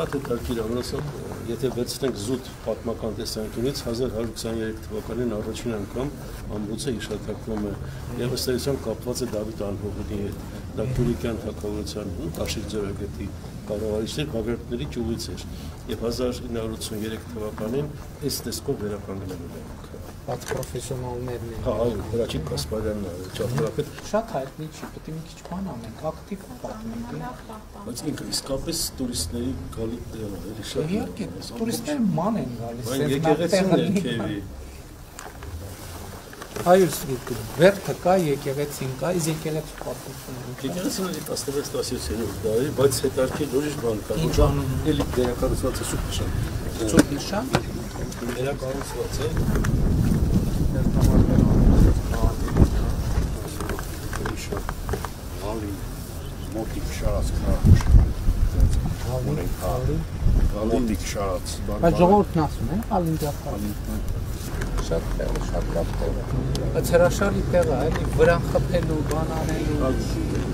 շատ հետաքրքիր ամրոցը, եթե վերցնենք զուտ պատմական տեսանկյունից 1123 թվականին առաջին անգամ ամրոցը հիշատակվում է եւ ըստ էության կապված է Դավիթ Անհողունի հետ։ Դա Թուրքիան թագավորության Տաշիկ ձորագետի կառավարիչների Բագրատների ճյուղից էր եւ 1983 թվականին այս տեսքով վերականգնվել է։ Բայց պրոֆեսիոնալներն են։ Հա, այո, Հրաչիկ Կասպարյանն է, ճարտարապետ։ Շատ հայտնի չի, պետք է մի քիչ բան անենք, ակտիվ պատմենք։ Բայց ինքը իսկապես տուրիստների գալի տեղ է, էլի շատ։ Իհարկե, տուրիստները ման են գալիս։ Այն եկեղեցին ներքևի։ Հայր սրիկը, վերքը կա, եկեղեցին կա, այս եկեղեցու պատմությունը։ Եկեղեցին էլի 16-17-րդ դարի, բայց հետարքիր ուրիշ բան կա, որ էլի վերակառուցված է Սուրբ Նշան։ Սուրբ Նշան վերակառուցված է։ Մոտիկ շարած Մոտիկ շարած Բայց ժողովուրդն ասում են Ալինդիախալին շատ տեղ է, շատ լավ տեղ է Բայց հրաշալի տեղ է, էլի վրան խփելու, բան անելու